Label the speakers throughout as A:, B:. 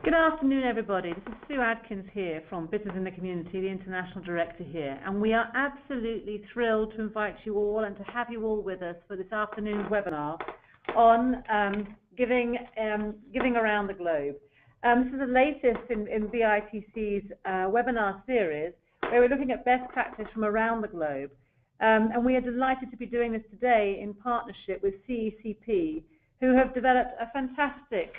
A: Good afternoon, everybody. This is Sue Adkins here from Business in the Community, the International Director here, and we are absolutely thrilled to invite you all and to have you all with us for this afternoon's webinar on giving around the globe. This is the latest in BITC's webinar series, where we're looking at best practice from around the globe, and we are delighted to be doing this today in partnership with CECP, who have developed a fantastic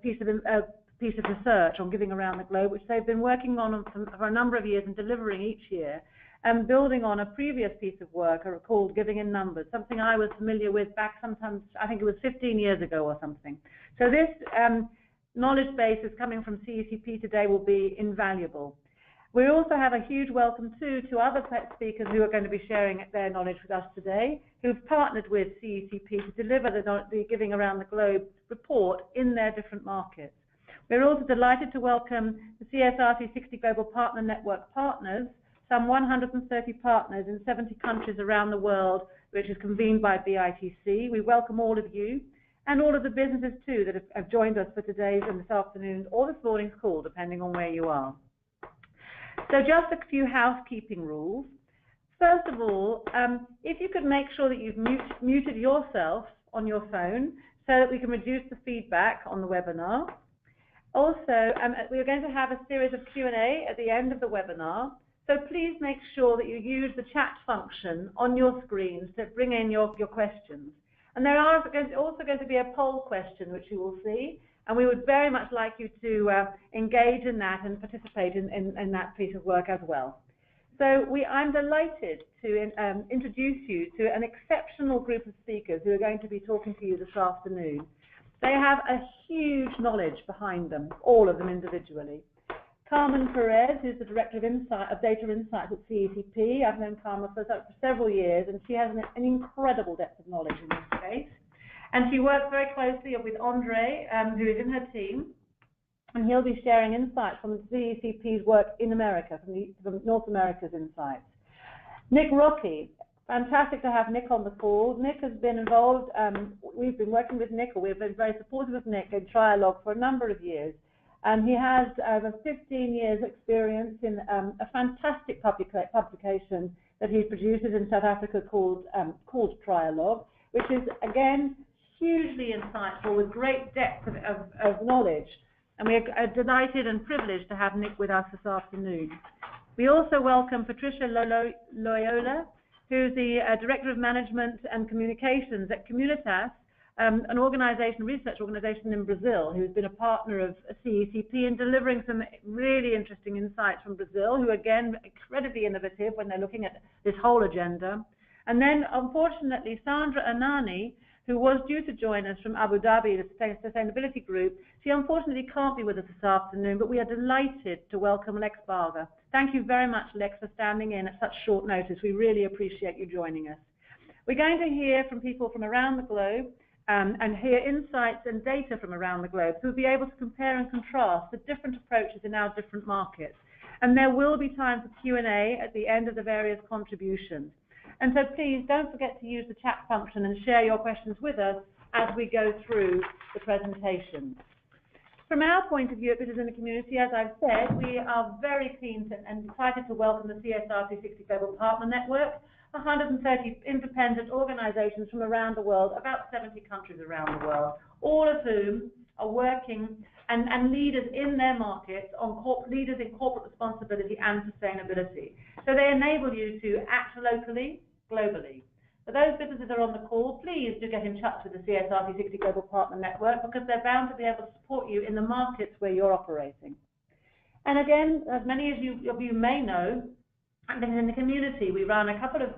A: piece of research on giving around the globe, which they've been working on for a number of years and delivering each year, and building on a previous piece of work called Giving in Numbers, something I was familiar with back sometimes, I think it was 15 years ago or something. So this knowledge base is coming from CECP today will be invaluable. We also have a huge welcome too to other speakers who are going to be sharing their knowledge with us today, who've partnered with CECP to deliver the Giving Around the Globe report in their different markets. We're also delighted to welcome the CSRC 60 Global Partner Network partners, some 130 partners in 70 countries around the world, which is convened by BITC. We welcome all of you and all of the businesses too that have joined us for today's and this afternoon's or this morning's call, depending on where you are. So just a few housekeeping rules. First of all, if you could make sure that you've muted yourself on your phone so that we can reduce the feedback on the webinar. Also, we are going to have a series of Q&A at the end of the webinar, so please make sure that you use the chat function on your screens to bring in your questions. And there are also going to be a poll question, which you will see, and we would very much like you to engage in that and participate in that piece of work as well. So I'm delighted to introduce you to an exceptional group of speakers who are going to be talking to you this afternoon. They have a huge knowledge behind them, all of them individually. Carmen Perez, who's the Director of Data Insights at CECP. I've known Carmen for several years, and she has an incredible depth of knowledge in this space. And she works very closely with Andre, who is in her team, and he'll be sharing insights from CECP's work in America, from North America's insights. Nick Rocky. Fantastic to have Nick on the call. Nick has been involved, we've been working with Nick, or we've been very supportive of Nick in Trialogue for a number of years. And he has over 15 years experience in a fantastic publication that he produces in South Africa called Trialogue, which is, again, hugely insightful with great depth of knowledge. And we are delighted and privileged to have Nick with us this afternoon. We also welcome Patricia Loyola, who's the Director of Management and Communications at Comunitas, an research organization in Brazil, who's been a partner of CECP in delivering some really interesting insights from Brazil, who again, incredibly innovative when they're looking at this whole agenda. And then, unfortunately, Sandra Anani, who was due to join us from Abu Dhabi Sustainability Group, she unfortunately can't be with us this afternoon, but we are delighted to welcome Lex Barger. Thank you very much, Lex, for standing in at such short notice. We really appreciate you joining us. We're going to hear from people from around the globe and hear insights and data from around the globe, so we'll be able to compare and contrast the different approaches in our different markets. And there will be time for Q&A at the end of the various contributions. And so please don't forget to use the chat function and share your questions with us as we go through the presentation. From our point of view at Business in the Community, as I've said, we are very keen and excited to welcome the CSRC 60 Global Partner Network, 130 independent organizations from around the world, about 70 countries around the world, all of whom are working and leaders in their markets, leaders in corporate responsibility and sustainability. So they enable you to act locally, globally. For those businesses that are on the call, please do get in touch with the CSRC 60 Global Partner Network, because they're bound to be able to support you in the markets where you're operating. And again, as many of you may know, in the community, we run a couple of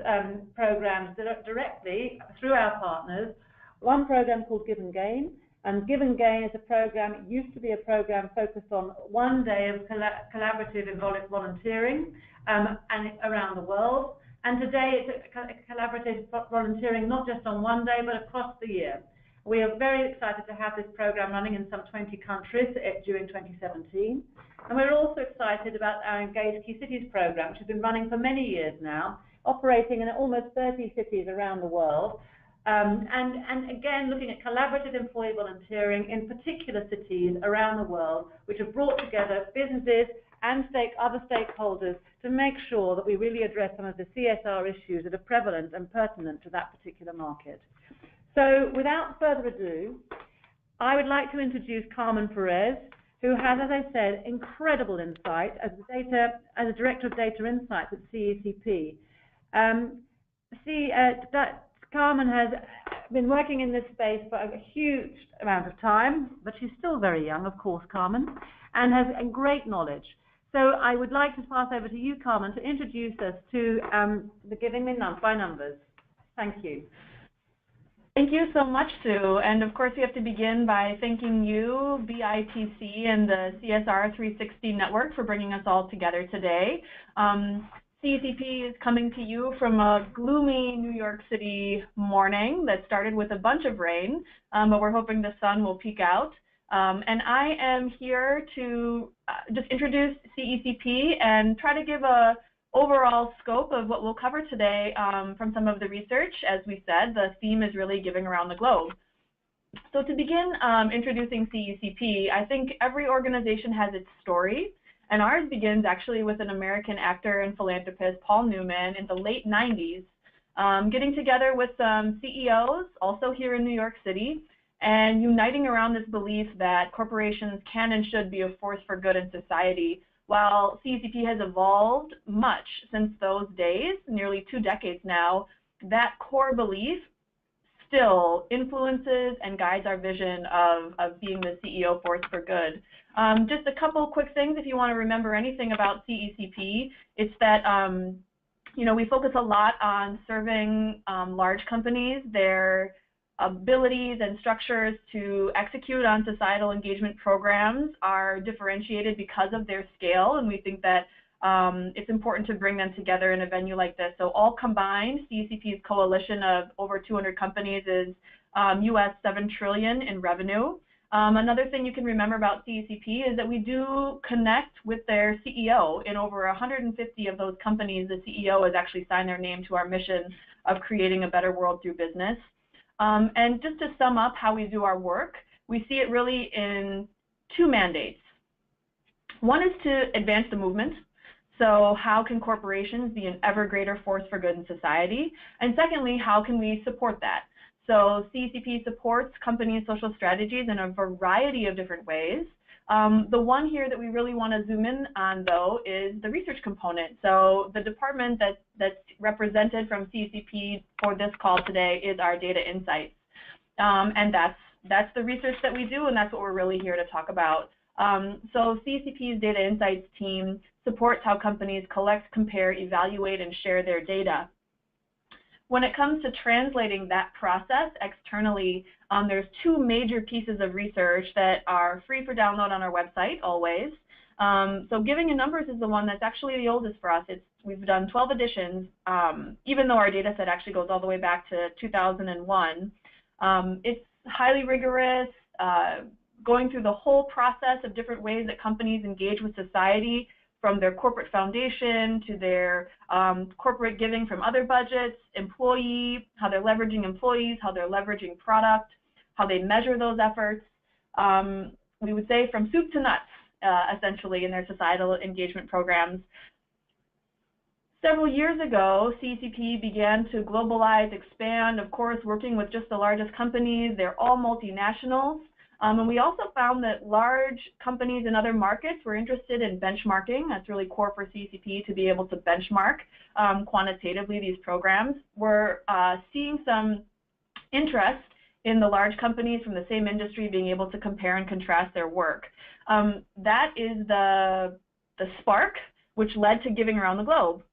A: programs directly through our partners. One program called Give and Gain. And Give and Gain is a program, it used to be a program focused on one day of collaborative volunteering around the world. And today it's a collaborative volunteering not just on one day, but across the year. We are very excited to have this program running in some 20 countries during 2017. And we're also excited about our Engaged Key Cities program, which has been running for many years now, operating in almost 30 cities around the world, And again, looking at collaborative employee volunteering in particular cities around the world, which have brought together businesses and other stakeholders to make sure that we really address some of the CSR issues that are prevalent and pertinent to that particular market. So without further ado, I would like to introduce Carmen Perez, who has, as I said, incredible insight as a Director of Data Insights at CECP. Carmen has been working in this space for a huge amount of time, but she's still very young, of course, Carmen, and has a great knowledge. So I would like to pass over to you, Carmen, to introduce us to the Giving by Numbers. Thank you.
B: Thank you so much, Sue. And of course, we have to begin by thanking you, BITC, and the CSR 360 network for bringing us all together today. CECP is coming to you from a gloomy New York City morning that started with a bunch of rain, but we're hoping the sun will peek out. And I am here to just introduce CECP and try to give a overall scope of what we'll cover today from some of the research. As we said, the theme is really giving around the globe. So to begin introducing CECP, I think every organization has its story, and ours begins actually with an American actor and philanthropist, Paul Newman, in the late 90s, getting together with some CEOs, also here in New York City, and uniting around this belief that corporations can and should be a force for good in society. While CECP has evolved much since those days, nearly 2 decades now, that core belief still influences and guides our vision of being the CEO force for good. Just a couple quick things if you want to remember anything about CECP. It's that we focus a lot on serving large companies, their abilities and structures to execute on societal engagement programs are differentiated because of their scale, and we think that it's important to bring them together in a venue like this. So all combined, CECP's coalition of over 200 companies is US $7 trillion in revenue. Another thing you can remember about CECP is that we do connect with their CEO. In over 150 of those companies, the CEO has actually signed their name to our mission of creating a better world through business. And just to sum up how we do our work, we see it really in 2 mandates. One is to advance the movement. So how can corporations be an ever greater force for good in society? And secondly, how can we support that? So CECP supports companies' social strategies in a variety of different ways. The one here that we really want to zoom in on, though, is the research component. So the department that's represented from CECP for this call today is our data insights. And that's the research that we do, and that's what we're really here to talk about. So CECP's data insights team supports how companies collect, compare, evaluate, and share their data. When it comes to translating that process externally, there's 2 major pieces of research that are free for download on our website always. So Giving in Numbers is the one that's actually the oldest for us. We've done 12 editions, even though our data set actually goes all the way back to 2001. It's highly rigorous, going through the whole process of different ways that companies engage with society, from their corporate foundation to their corporate giving from other budgets, how they're leveraging employees, how they're leveraging product, how they measure those efforts. We would say from soup to nuts, essentially, in their societal engagement programs. Several years ago, CECP began to globalize, expand, of course, working with just the largest companies. They're all multinationals. And we also found that large companies in other markets were interested in benchmarking. That's really core for CECP to be able to benchmark quantitatively these programs. We're seeing some interest in the large companies from the same industry being able to compare and contrast their work. That is the spark which led to Giving Around the Globe.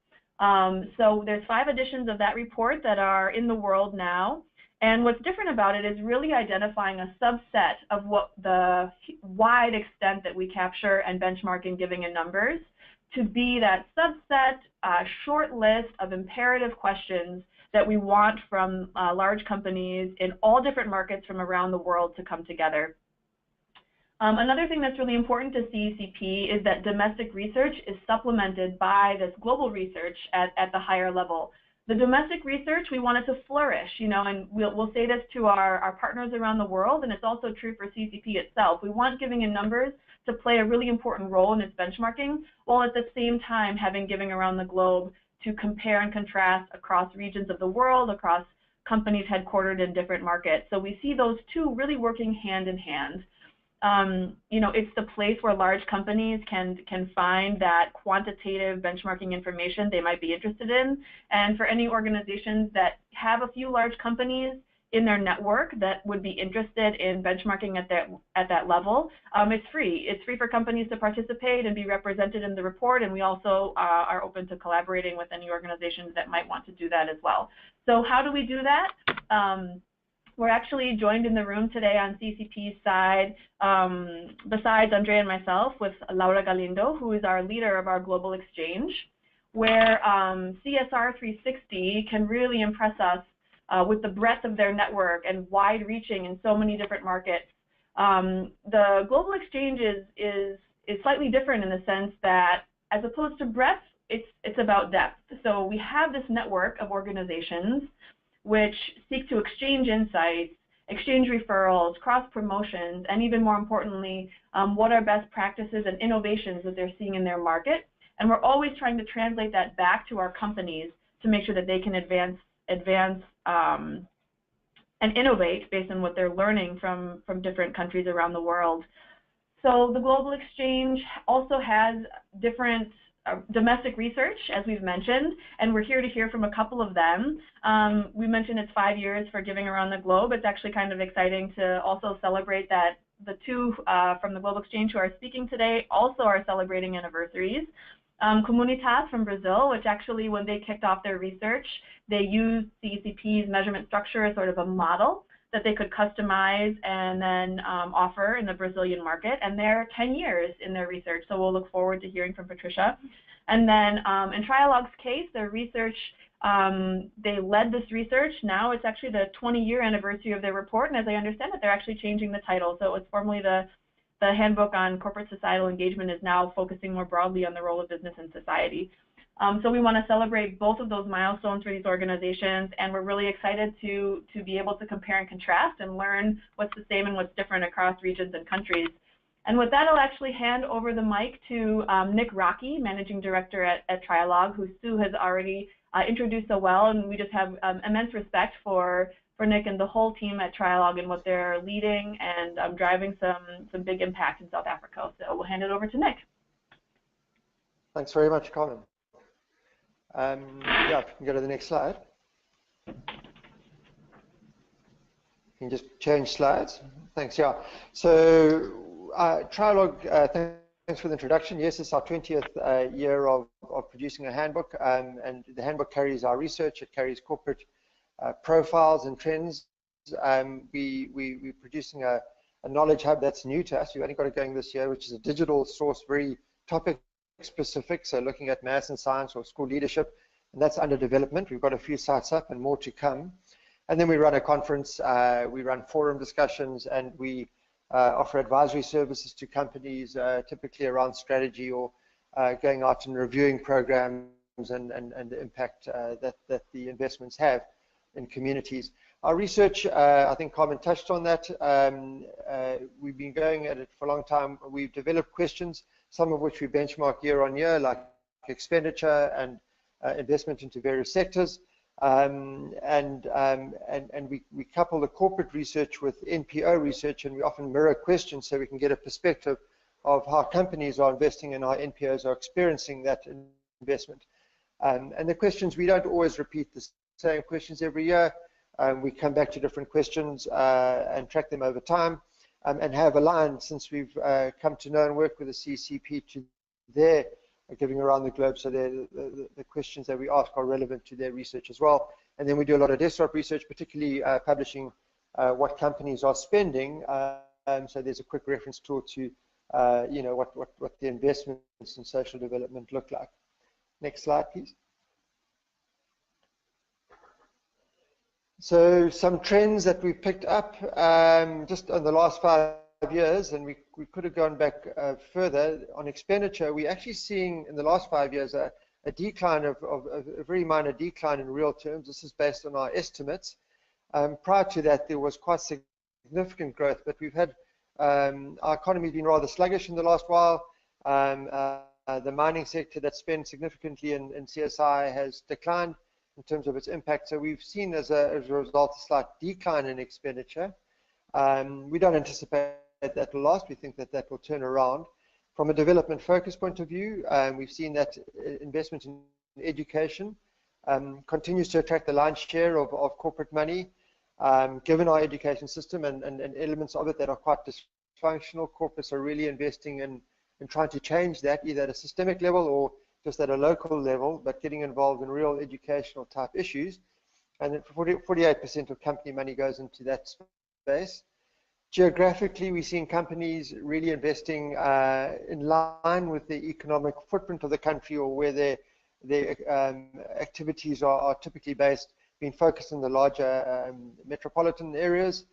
B: So there's 5 editions of that report that are in the world now. And what's different about it is really identifying a subset of what the wide extent that we capture and benchmark in Giving in Numbers to be that subset, short list of imperative questions that we want from large companies in all different markets from around the world to come together. Another thing that's really important to CECP is that domestic research is supplemented by this global research at the higher level. The domestic research, we want it to flourish, you know, and we'll say this to our partners around the world, and it's also true for CCP itself. We want Giving in Numbers to play a really important role in its benchmarking, while at the same time having Giving around the globe to compare and contrast across regions of the world, across companies headquartered in different markets. So we see those two really working hand in hand. You know, it's the place where large companies can find that quantitative benchmarking information they might be interested in. And for any organizations that have a few large companies in their network that would be interested in benchmarking at that level, it's free. It's free for companies to participate and be represented in the report, and we also are open to collaborating with any organizations that might want to do that as well. So how do we do that? We're actually joined in the room today on CCP's side, besides Andrea and myself, with Laura Galindo, who is our leader of our global exchange, where CSR 360 can really impress us with the breadth of their network and wide-reaching in so many different markets. The global exchange is slightly different in the sense that, as opposed to breadth, it's about depth. So we have this network of organizations which seek to exchange insights, exchange referrals, cross-promotions, and even more importantly, what are best practices and innovations that they're seeing in their market. And we're always trying to translate that back to our companies to make sure that they can advance and innovate based on what they're learning from different countries around the world. So the Global Exchange also has different domestic research, as we've mentioned, and we're here to hear from a couple of them. We mentioned it's 5 years for Giving around the globe. It's actually kind of exciting to also celebrate that the two from the Global Exchange who are speaking today also are celebrating anniversaries. Comunitas from Brazil, which actually, when they kicked off their research, they used CECP's measurement structure as sort of a model that they could customize and then offer in the Brazilian market. And they're 10 years in their research, so we'll look forward to hearing from Patricia. And then in Trialogue's case, their research, they led this research. Now it's actually the 20-year anniversary of their report, and as I understand it, they're actually changing the title. So it was formerly the Handbook on Corporate Societal Engagement is now focusing more broadly on the role of business in society. So we want to celebrate both of those milestones for these organizations, and we're really excited to be able to compare and contrast and learn what's the same and what's different across regions and countries. And with that, I'll actually hand over the mic to Nick Rocky, Managing Director at Trialogue, who Sue has already introduced so well, and we just have immense respect for Nick and the whole team at Trialogue and what they're leading and driving some big impact in South Africa. So we'll hand it over to Nick.
C: Thanks very much, Carmen. Yeah, if you can go to the next slide. You can just change slides. Thanks, yeah. So Trialogue, thanks for the introduction. Yes, it's our 20th year of producing a handbook, and the handbook carries our research. It carries corporate profiles and trends. We're producing a knowledge hub that's new to us. We've only got it going this year, which is a digital source, very topic specific, so looking at maths and science or school leadership, and that's under development. We've got a few sites up and more to come. And then we run a conference, we run forum discussions, and we offer advisory services to companies, typically around strategy or going out and reviewing programs and the impact that the investments have in communities. Our research, I think Carmen touched on that. We've been going at it for a long time. We've developed questions, some of which we benchmark year on year, like expenditure and investment into various sectors. And we couple the corporate research with NPO research, and we often mirror questions so we can get a perspective of how companies are investing and how NPOs are experiencing that investment. And the questions, we don't always repeat the same questions every year. We come back to different questions and track them over time, and have aligned, since we've come to know and work with the CECP, to their Giving around the globe, so the questions that we ask are relevant to their research as well. And then we do a lot of desktop research, particularly publishing what companies are spending. So there's a quick reference tool to you know, what the investments in social development look like. Next slide, please. So some trends that we picked up just on the last 5 years, and we could have gone back further on expenditure. We're actually seeing in the last 5 years a a decline of a very minor decline in real terms. This is based on our estimates. Prior to that, there was quite significant growth, but we've had our economy has been rather sluggish in the last while. The mining sector that spent significantly in CSI has declined in terms of its impact. So we've seen as a result a slight decline in expenditure. We don't anticipate that will last. We think that that will turn around. From a development focus point of view, we've seen that investment in education continues to attract the lion's share of corporate money. Given our education system and elements of it that are quite dysfunctional, corporates are really investing in trying to change that, either at a systemic level or just at a local level, but getting involved in real educational type issues. And then 48% of company money goes into that space. Geographically, we're seeing companies really investing in line with the economic footprint of the country or where their activities are typically based, being focused in the larger metropolitan areas.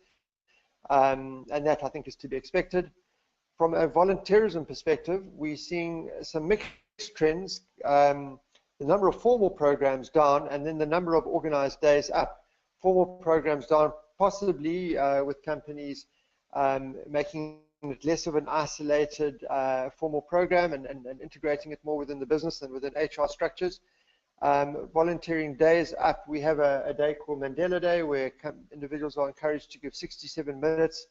C: And that, I think, is to be expected. From a volunteerism perspective, we're seeing some mixed trends. The number of formal programs down, and then the number of organized days up. Formal programs down, possibly with companies making it less of an isolated formal program and integrating it more within the business and within HR structures. Volunteering days up. We have a day called Mandela Day, where individuals are encouraged to give 67 minutes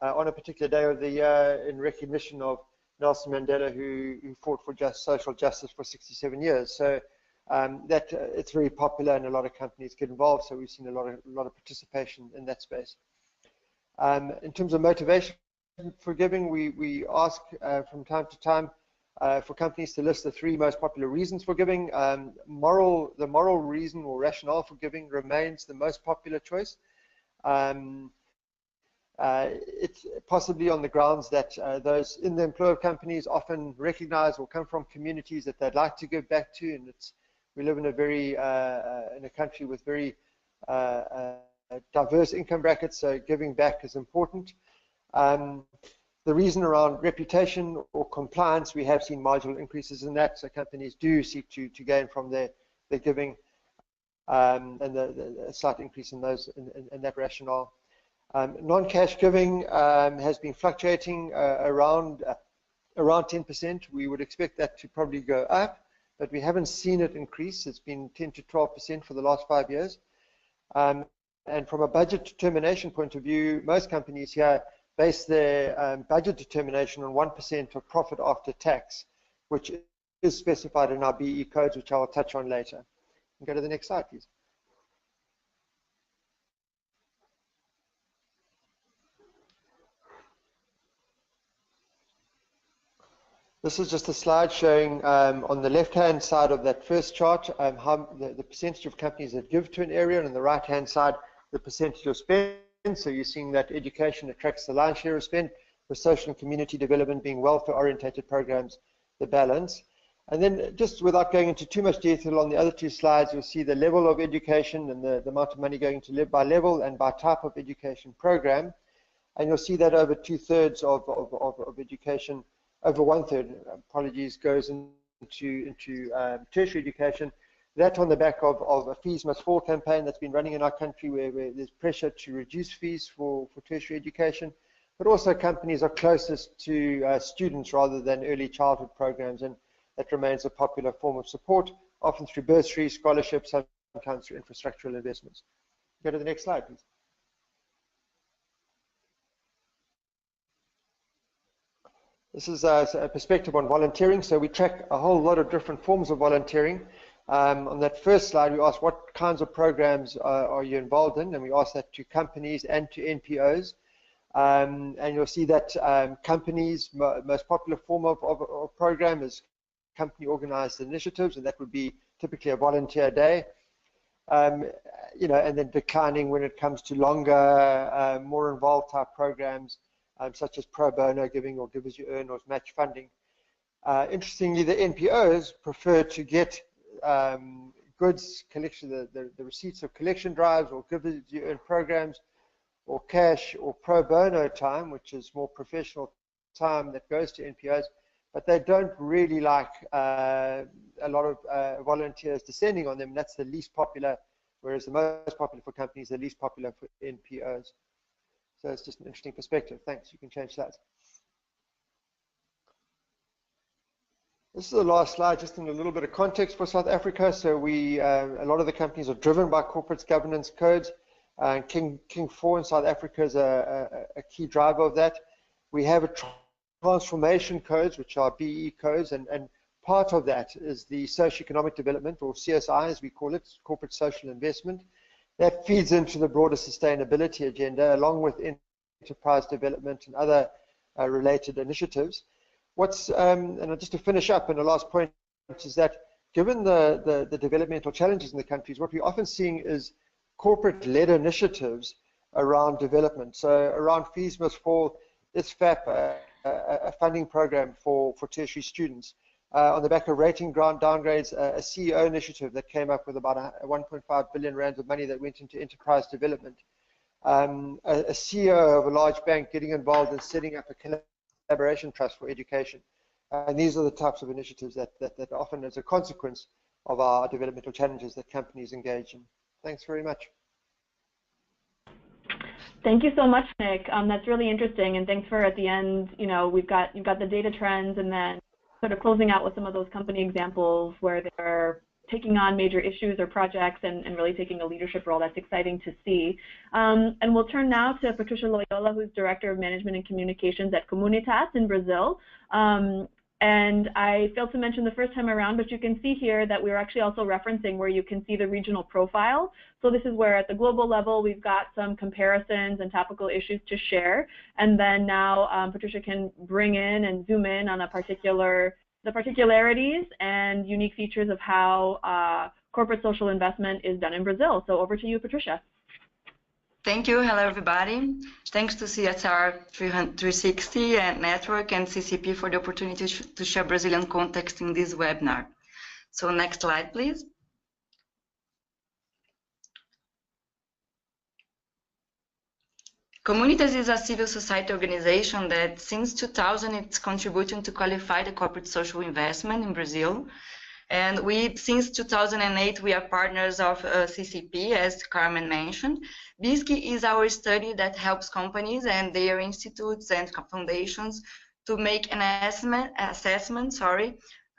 C: on a particular day of the year in recognition of Nelson Mandela, who fought for social justice for 67 years. So that it's very popular, and a lot of companies get involved. So we've seen a lot of participation in that space. In terms of motivation for giving, we ask from time to time for companies to list the 3 most popular reasons for giving. The moral reason or rationale for giving remains the most popular choice. It's possibly on the grounds that those in the employer companies often recognize or come from communities that they'd like to give back to, and we live in a country with very diverse income brackets, so giving back is important. The reason around reputation or compliance, we have seen marginal increases in that, so companies do seek to gain from their giving, and the slight increase in those in that rationale. Non-cash giving has been fluctuating around 10%. We would expect that to probably go up, but we haven't seen it increase. It's been 10 to 12% for the last 5 years. And from a budget determination point of view, most companies here base their budget determination on 1% of profit after tax, which is specified in our BE codes, which I will touch on later. Go to the next slide, please. This is just a slide showing on the left-hand side of that first chart how the percentage of companies that give to an area, and on the right-hand side, the percentage of spend. So you're seeing that education attracts the lion's share of spend, with social and community development being welfare-orientated programs, the balance. And then, just without going into too much detail on the other 2 slides, you'll see the level of education and the amount of money going to live by level and by type of education program. And you'll see that over 2/3 of education, over 1/3, apologies, goes into tertiary education. That on the back of a Fees Must Fall campaign that's been running in our country, where there's pressure to reduce fees for tertiary education, but also companies are closest to students rather than early childhood programs, and that remains a popular form of support, often through bursaries, scholarships, sometimes through infrastructural investments. Go to the next slide, please. This is a perspective on volunteering. So we track a whole lot of different forms of volunteering. On that first slide, we asked what kinds of programs are you involved in, and we asked that to companies and to NPOs. And you'll see that companies' most popular form of program is company organized initiatives, and that would be typically a volunteer day. You know, and then declining when it comes to longer, more involved type programs, such as pro bono giving or give as you earn or match funding. Interestingly, the NPOs prefer to get goods collection, the receipts of collection drives or give as you earn programs, or cash or pro bono time, which is more professional time that goes to NPOs. but they don't really like a lot of volunteers descending on them. That's the least popular, whereas the most popular for companies, the least popular for NPOs. So it's just an interesting perspective. Thanks. You can change that. This is the last slide, just in a little bit of context for South Africa. So a lot of the companies are driven by corporate governance codes. King 4 in South Africa is a key driver of that. We have a transformation codes, which are BE codes, and part of that is the socioeconomic development, or CSI as we call it, corporate social investment. That feeds into the broader sustainability agenda, along with enterprise development and other related initiatives. And just to finish up, and the last point, which is that given the developmental challenges in the countries, what we're often seeing is corporate-led initiatives around development. So around fees must fall, ISFAP, a funding program for tertiary students. On the back of rating downgrades, a CEO initiative that came up with about 1.5 billion rands of money that went into enterprise development. A CEO of a large bank getting involved in setting up a collaboration trust for education. And these are the types of initiatives that often, as a consequence of our developmental challenges, that companies engage in. Thanks very much.
B: Thank you so much, Nick. That's really interesting, and thanks for at the end. You know, you've got the data trends, and then sort of closing out with some of those company examples where they're taking on major issues or projects and really taking a leadership role. That's exciting to see. And we'll turn now to Patricia Loyola, who's Director of Management and Communications at Comunitas in Brazil. And I failed to mention the first time around, but you can see here that we're actually also referencing where you can see the regional profile. So this is where at the global level, we've got some comparisons and topical issues to share. And then now Patricia can bring in and zoom in on the particularities and unique features of how corporate social investment is done in Brazil. So over to you, Patricia.
D: Thank you. Hello, everybody. Thanks to CSR 360 and Network and CECP for the opportunity to share Brazilian context in this webinar. So next slide, please. Comunitas is a civil society organization that since 2000 it's contributing to qualify the corporate social investment in Brazil. And since 2008, we are partners of CECP, as Carmen mentioned. BITC is our study that helps companies and their institutes and foundations to make an assessment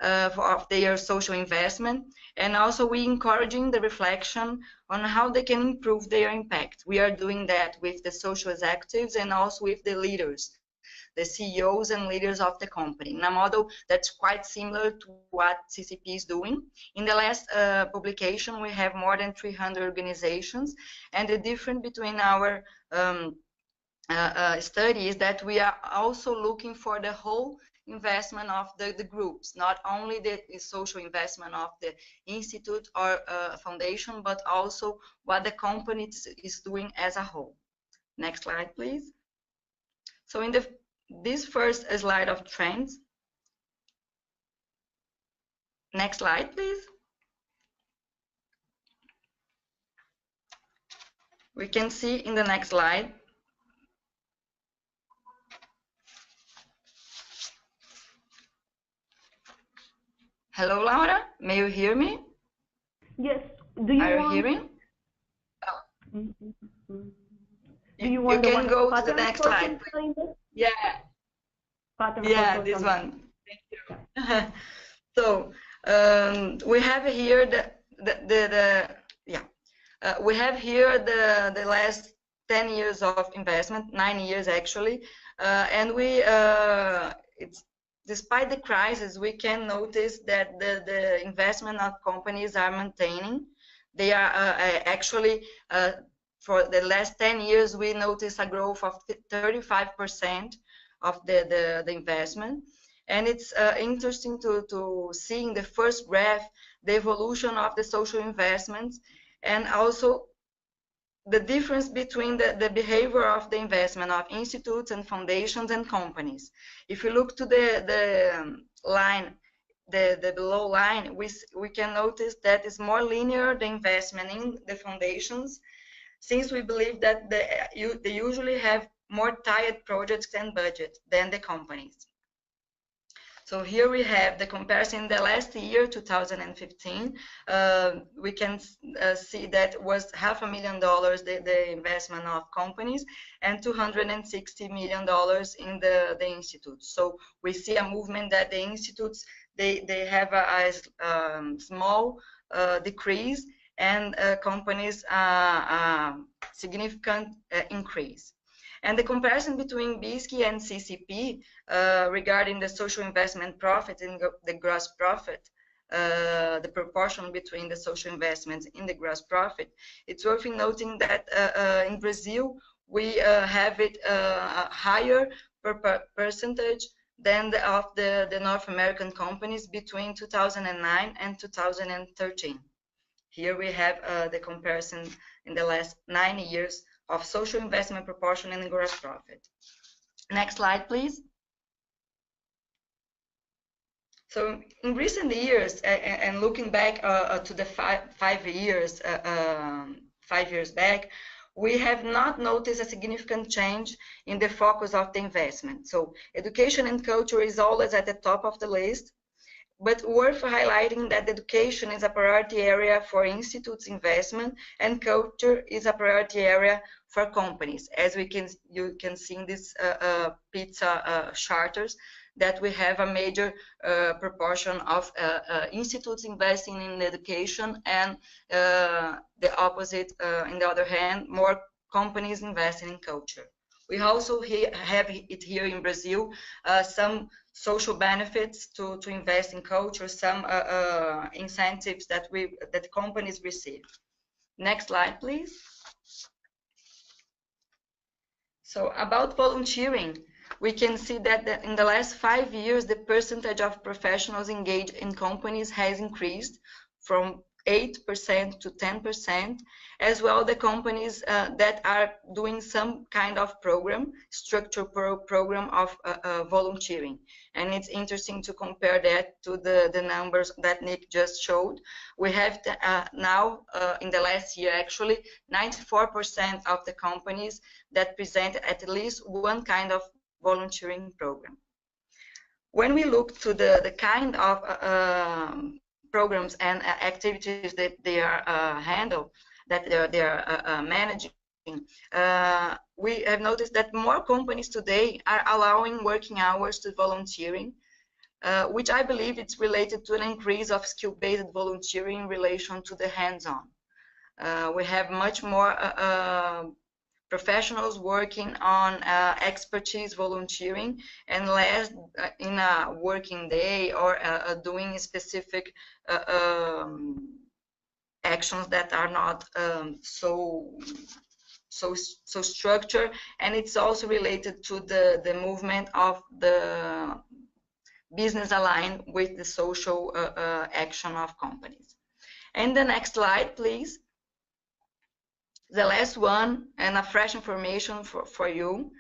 D: of their social investment. And also we encouraging the reflection on how they can improve their impact. We are doing that with the social executives and also with the leaders, the CEOs and leaders of the company, in a model that's quite similar to what CECP is doing. In the last publication, we have more than 300 organizations, and the difference between our study is that we are also looking for the whole investment of the groups, not only the social investment of the institute or foundation, but also what the company is doing as a whole. Next slide, please. So in this first slide of trends. Next slide, please. We can see in the next slide. Hello, Laura. May you hear me?
B: Yes. Do you
D: Are you hearing? Oh. You can go to the next slide. Yeah. Yeah, this one. Thank you. So we have here we have here the last 10 years of investment, 9 years actually, and despite the crisis, we can notice that the investment of companies are maintaining. They are actually. For the last 10 years, we noticed a growth of 35% of the investment. And it's interesting to see in the first graph the evolution of the social investments and also the difference between the behavior of the investment of institutes and foundations and companies. If you look to the line, the below line, we can notice that it's more linear, the investment in the foundations, since we believe that they usually have more tight projects and budget than the companies. So here we have the comparison in the last year, 2015. We can see that was $500,000 the investment of companies and $260 million in the institutes. So we see a movement that the institutes, they have a small decrease, and companies significant increase. And the comparison between BITC and CECP regarding the social investment profit and the gross profit, the proportion between the social investments in the gross profit, it's worth noting that in Brazil we have it a higher percentage than of the North American companies between 2009 and 2013. Here we have the comparison in the last 9 years of social investment proportion and gross profit. Next slide, please. So in recent years, and looking back to the 5 years back, we have not noticed a significant change in the focus of the investment. So education and culture is always at the top of the list, but worth highlighting that education is a priority area for institutes investment, and culture is a priority area for companies, as you can see in this pizza charters, that we have a major proportion of institutes investing in education, and the opposite, on the other hand, more companies investing in culture. We also have it here in Brazil, some social benefits to invest in culture, some incentives that companies receive. Next slide, please. So about volunteering, we can see that in the last 5 years, the percentage of professionals engaged in companies has increased from 8% to 10%, as well the companies that are doing some kind of program, structured program of volunteering. And it's interesting to compare that to the numbers that Nick just showed. We have now, in the last year actually, 94% of the companies that present at least one kind of volunteering program. When we look to the kind of programs and activities that they are managing, we have noticed that more companies today are allowing working hours to volunteering, which I believe it's related to an increase of skill-based volunteering in relation to the hands-on. We have much more professionals working on expertise volunteering, and less in a working day or doing specific actions that are not so structured. And it's also related to the movement of the business aligned with the social action of companies. And the next slide, please. The last one, and a fresh information for you.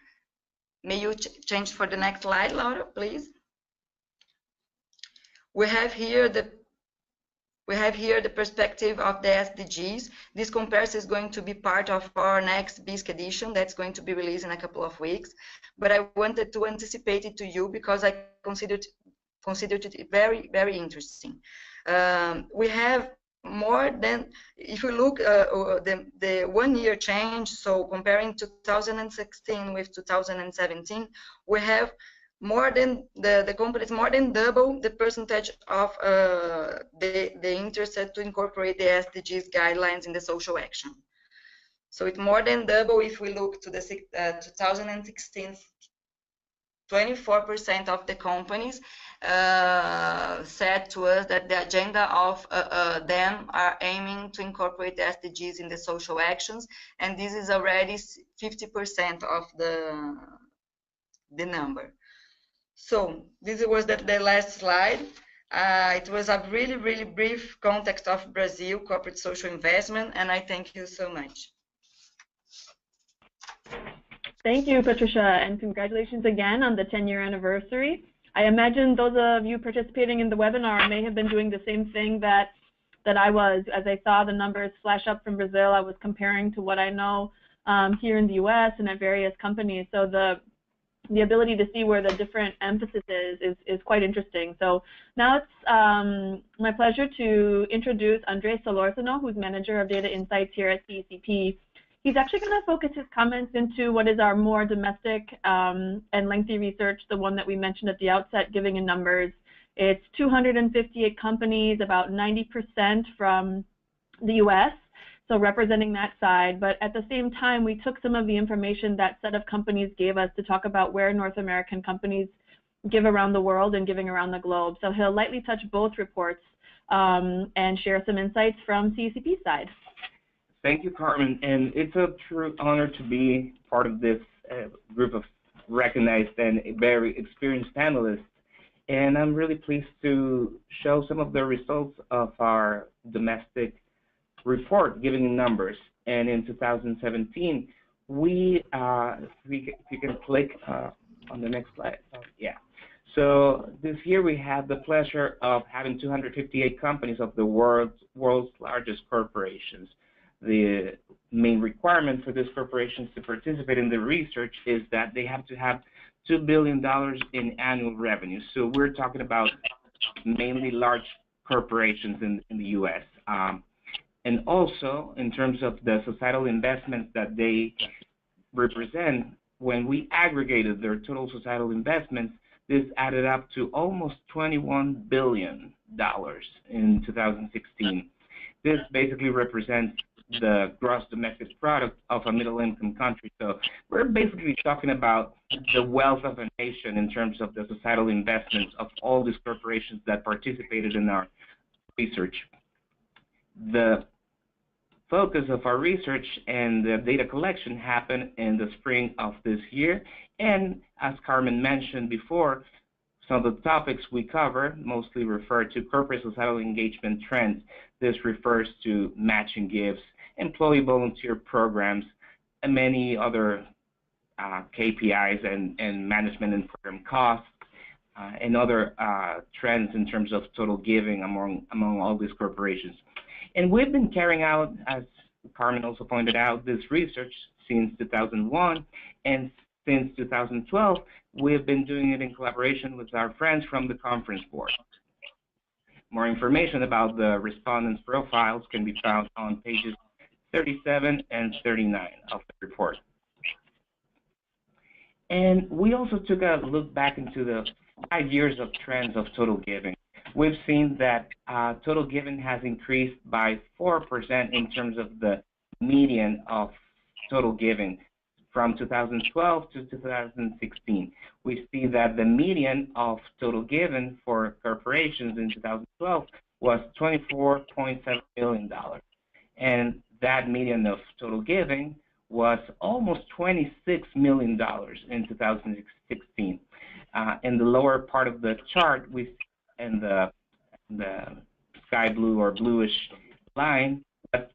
D: May you change for the next slide, Laura, please. We have here the perspective of the SDGs. This comparison is going to be part of our next BITC edition that's going to be released in a couple of weeks. But I wanted to anticipate it to you because I considered it very, very interesting. We have more than, if you look the 1 year change, so comparing 2016 with 2017, we have more than the companies more than double the percentage of the interested to incorporate the SDGs guidelines in the social action. So it's more than double if we look to the 2016. 24% of the companies said to us that the agenda of them are aiming to incorporate the SDGs in the social actions, and this is already 50% of the number. So this was the last slide. It was a really, really brief context of Brazil corporate social investment, and I thank you so much.
B: Thank you, Patricia, and congratulations again on the 10-year anniversary. I imagine those of you participating in the webinar may have been doing the same thing that I was. As I saw the numbers flash up from Brazil, I was comparing to what I know here in the US and at various companies. So the the ability to see where the different emphasis is quite interesting. So now it's my pleasure to introduce Andres Solorzano, who's Manager of Data Insights here at CECP. He's actually going to focus his comments into what is our more domestic and lengthy research, the one that we mentioned at the outset, giving in numbers. It's 258 companies, about 90% from the US, so representing that side. But at the same time, we took some of the information that set of companies gave us to talk about where North American companies give around the world and giving around the globe. So he'll lightly touch both reports and share some insights from CECP's side.
E: Thank you, Carmen, and it's a true honor to be part of this group of recognized and very experienced panelists. And I'm really pleased to show some of the results of our domestic report, giving in numbers. And in 2017, if you can click on the next slide. Yeah. So this year we had the pleasure of having 258 companies of the world's largest corporations. The main requirement for these corporations to participate in the research is that they have to have $2 billion in annual revenue. So we're talking about mainly large corporations in the U.S. And also, in terms of the societal investments that they represent, when we aggregated their total societal investments, this added up to almost $21 billion in 2016. This basically represents the gross domestic product of a middle-income country. So we're basically talking about the wealth of a nation in terms of the societal investments of all these corporations that participated in our research. The focus of our research and the data collection happened in the spring of this year, and as Carmen mentioned before, some of the topics we cover mostly refer to corporate societal engagement trends. This refers to matching gifts, employee volunteer programs, and many other KPIs and management and program costs, and other trends in terms of total giving among all these corporations. And we've been carrying out, as Carmen also pointed out, this research since 2001, and since 2012, we've been doing it in collaboration with our friends from the Conference Board. More information about the respondents' profiles can be found on pages 37 and 39 of the report. And we also took a look back into the 5 years of trends of total giving. We've seen that total giving has increased by 4% in terms of the median of total giving from 2012 to 2016. We see that the median of total giving for corporations in 2012 was $24.7 million. And that median of total giving was almost $26 million in 2016. In the lower part of the chart, we see in the sky blue or bluish line,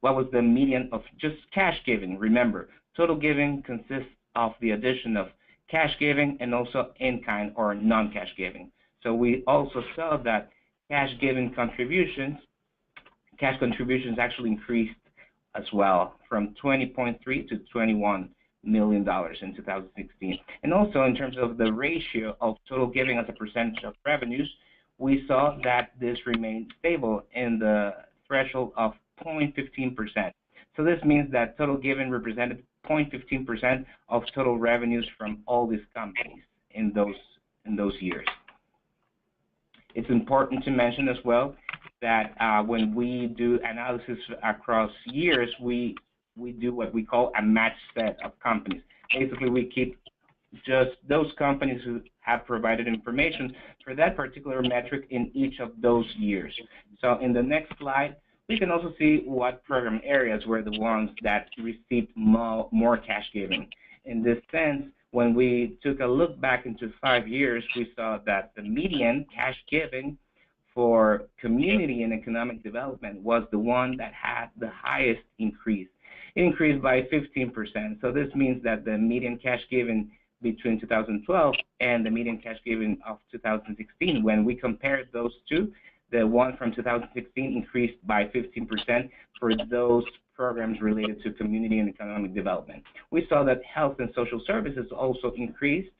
E: what was the median of just cash giving. Remember, total giving consists of the addition of cash giving and also in-kind or non-cash giving. So we also saw that cash contributions actually increased as well from 20.3 to $21 million in 2016. And also in terms of the ratio of total giving as a percentage of revenues, we saw that this remained stable in the threshold of 0.15%. So this means that total giving represented 0.15% of total revenues from all these companies in those years. It's important to mention as well that when we do analysis across years, we do what we call a match set of companies. Basically, we keep just those companies who have provided information for that particular metric in each of those years. So in the next slide, we can also see what program areas were the ones that received more cash giving. In this sense, when we took a look back into 5 years, we saw that the median cash giving for community and economic development was the one that had the highest increase. It increased by 15%. So this means that the median cash giving between 2012 and the median cash giving of 2016, when we compared those two, the one from 2016 increased by 15% for those programs related to community and economic development. We saw that health and social services also increased,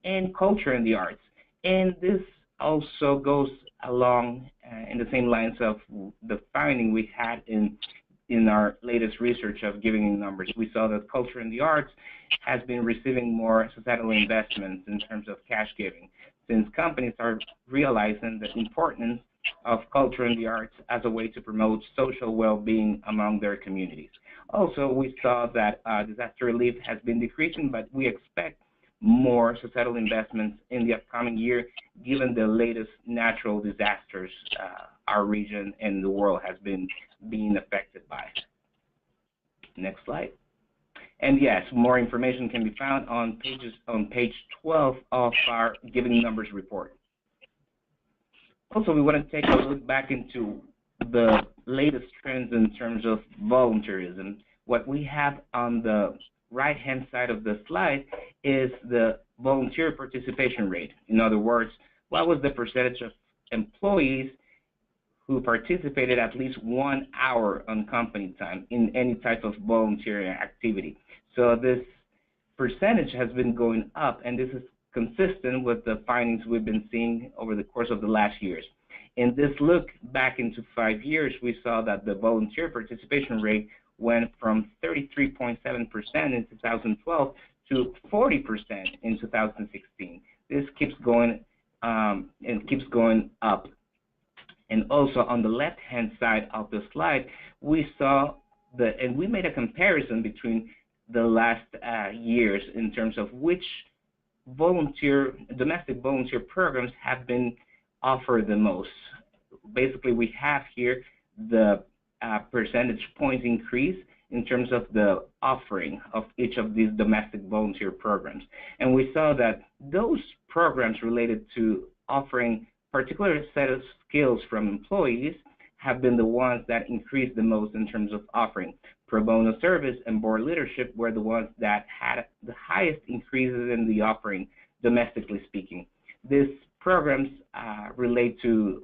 E: and culture and the arts. And this also goes along in the same lines of the finding we had in our latest research of giving numbers. We saw that culture and the arts has been receiving more societal investments in terms of cash giving, since companies are realizing the importance of culture and the arts as a way to promote social well-being among their communities. Also, we saw that disaster relief has been decreasing, but we expect more societal investments in the upcoming year, given the latest natural disasters our region and the world has been being affected by. Next slide. And yes, more information can be found on page 12 of our Giving Numbers report. Also, we want to take a look back into the latest trends in terms of volunteerism. What we have on the right-hand side of the slide is the volunteer participation rate. In other words, what was the percentage of employees who participated at least 1 hour on company time in any type of volunteering activity. So this percentage has been going up, and this is consistent with the findings we've been seeing over the course of the last years. In this look back into 5 years, we saw that the volunteer participation rate went from 33.7% in 2012 to 40% in 2016. This keeps going and keeps going up. And also on the left-hand side of the slide, we saw and we made a comparison between the last years in terms of which domestic volunteer programs have been offered the most. Basically, we have here the percentage point increase in terms of the offering of each of these domestic volunteer programs. And we saw that those programs related to offering particular set of skills from employees have been the ones that increased the most in terms of offering. Pro bono service and board leadership were the ones that had the highest increases in the offering, domestically speaking. These programs relate to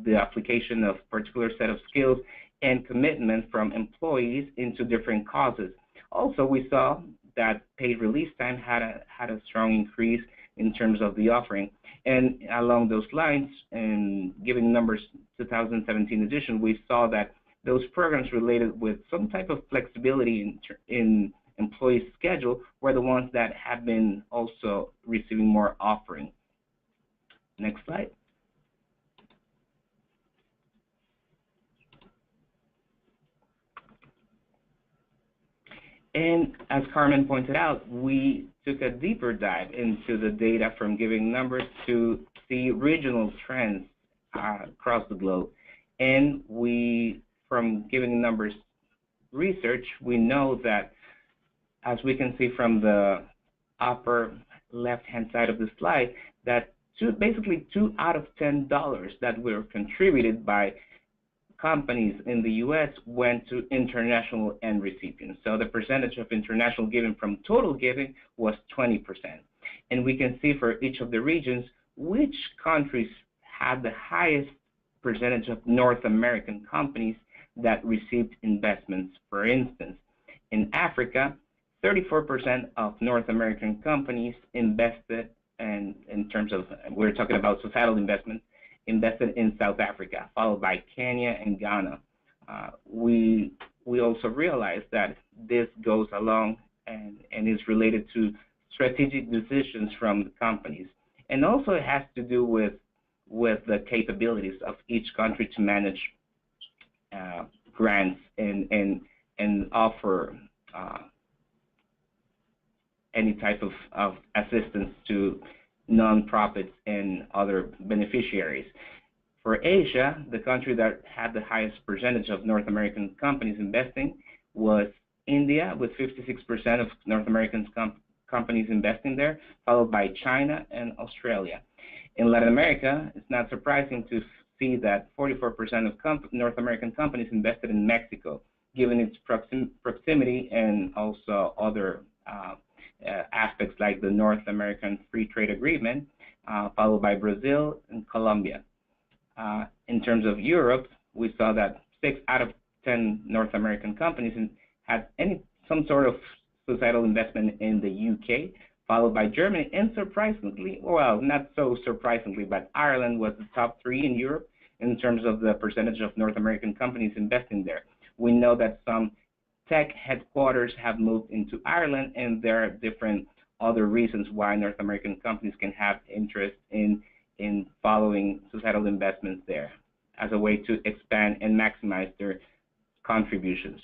E: the application of particular set of skills and commitment from employees into different causes. Also, we saw that paid release time had a strong increase in terms of the offering. And along those lines, in Giving Numbers 2017 edition, we saw that those programs related with some type of flexibility in employee schedule were the ones that have been also receiving more offering. Next slide. And as Carmen pointed out, we took a deeper dive into the data from Giving Numbers to see regional trends across the globe. And from Giving Numbers research, we know that, as we can see from the upper left-hand side of the slide, that basically 2 out of $10 that were contributed by companies in the U.S. went to international end recipients. So the percentage of international giving from total giving was 20%. And we can see for each of the regions which countries had the highest percentage of North American companies that received investments. For instance, in Africa, 34% of North American companies invested, and in terms of, we're talking about societal investment, invested in South Africa, followed by Kenya and Ghana. We also realized that this goes along and is related to strategic decisions from the companies. And also it has to do with the capabilities of each country to manage grants and offer any type of assistance to nonprofits and other beneficiaries. For Asia, the country that had the highest percentage of North American companies investing was India, with 56% of North American companies investing there, followed by China and Australia. In Latin America, it's not surprising to see that 44% of North American companies invested in Mexico, given its proximity and also other aspects like the North American Free Trade Agreement, followed by Brazil and Colombia. In terms of Europe, we saw that 6 out of 10 North American companies had some sort of societal investment in the UK, followed by Germany, and surprisingly, well, not so surprisingly, but Ireland was the top 3 in Europe in terms of the percentage of North American companies investing there. We know that some tech headquarters have moved into Ireland, and there are different other reasons why North American companies can have interest in following societal investments there as a way to expand and maximize their contributions.